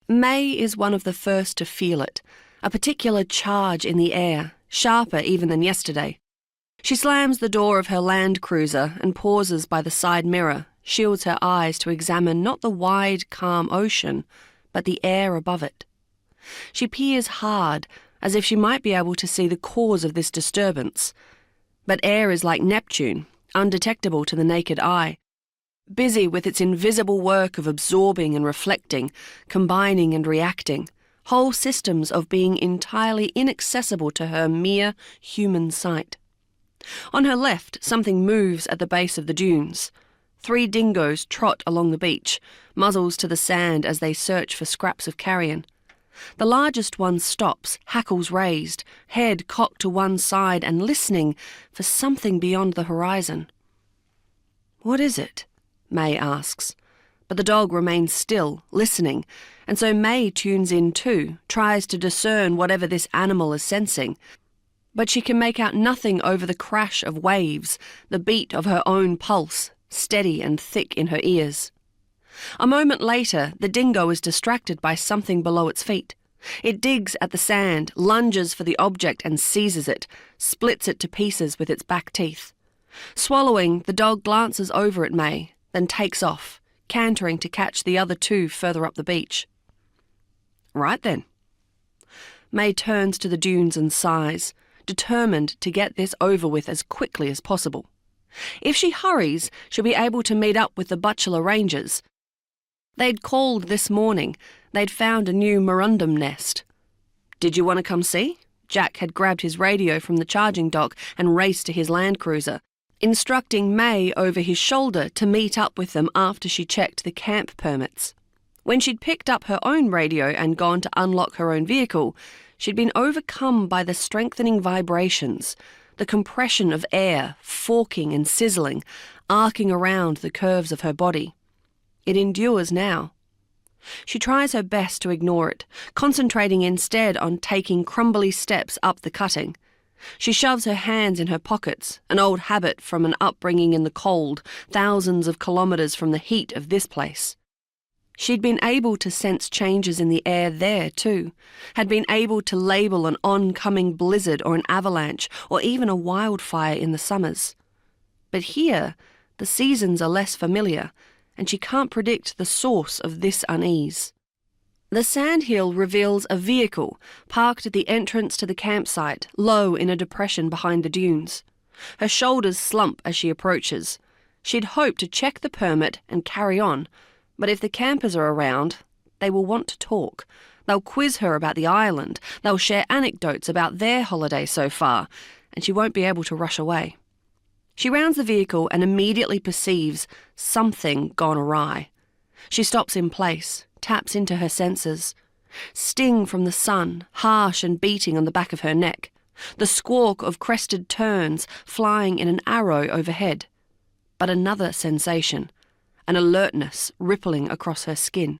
May is one of the first to feel it, a particular charge in the air, sharper even than yesterday. She slams the door of her land cruiser and pauses by the side mirror, shields her eyes to examine not the wide, calm ocean, but the air above it. She peers hard, as if she might be able to see the cause of this disturbance. But air is like Neptune, undetectable to the naked eye, busy with its invisible work of absorbing and reflecting, combining and reacting, whole systems of being entirely inaccessible to her mere human sight. On her left, something moves at the base of the dunes. 3 dingoes trot along the beach, muzzles to the sand as they search for scraps of carrion. The largest one stops, hackles raised, head cocked to one side and listening for something beyond the horizon. "What is it?" May asks. But the dog remains still, listening, and so May tunes in too, tries to discern whatever this animal is sensing. But she can make out nothing over the crash of waves, the beat of her own pulse, steady and thick in her ears. A moment later, the dingo is distracted by something below its feet. It digs at the sand, lunges for the object and seizes it, splits it to pieces with its back teeth. Swallowing, the dog glances over at May, then takes off, cantering to catch the other 2 further up the beach. "Right then." May turns to the dunes and sighs, determined to get this over with as quickly as possible. If she hurries, she'll be able to meet up with the Butchulla Rangers. They'd called this morning. They'd found a new marundum nest. "Did you want to come see?" Jack had grabbed his radio from the charging dock and raced to his land cruiser, instructing May over his shoulder to meet up with them after she checked the camp permits. When she'd picked up her own radio and gone to unlock her own vehicle, she'd been overcome by the strengthening vibrations, the compression of air, forking and sizzling, arcing around the curves of her body. It endures now. She tries her best to ignore it, concentrating instead on taking crumbly steps up the cutting. She shoves her hands in her pockets, an old habit from an upbringing in the cold, thousands of kilometres from the heat of this place. She'd been able to sense changes in the air there too, had been able to label an oncoming blizzard or an avalanche or even a wildfire in the summers. But here, the seasons are less familiar, and she can't predict the source of this unease. The sandhill reveals a vehicle parked at the entrance to the campsite, low in a depression behind the dunes. Her shoulders slump as she approaches. She'd hoped to check the permit and carry on, but if the campers are around, they will want to talk. They'll quiz her about the island, they'll share anecdotes about their holiday so far, and she won't be able to rush away. She rounds the vehicle and immediately perceives something gone awry. She stops in place, taps into her senses. Sting from the sun, harsh and beating on the back of her neck. The squawk of crested terns flying in an arrow overhead. But another sensation, an alertness rippling across her skin.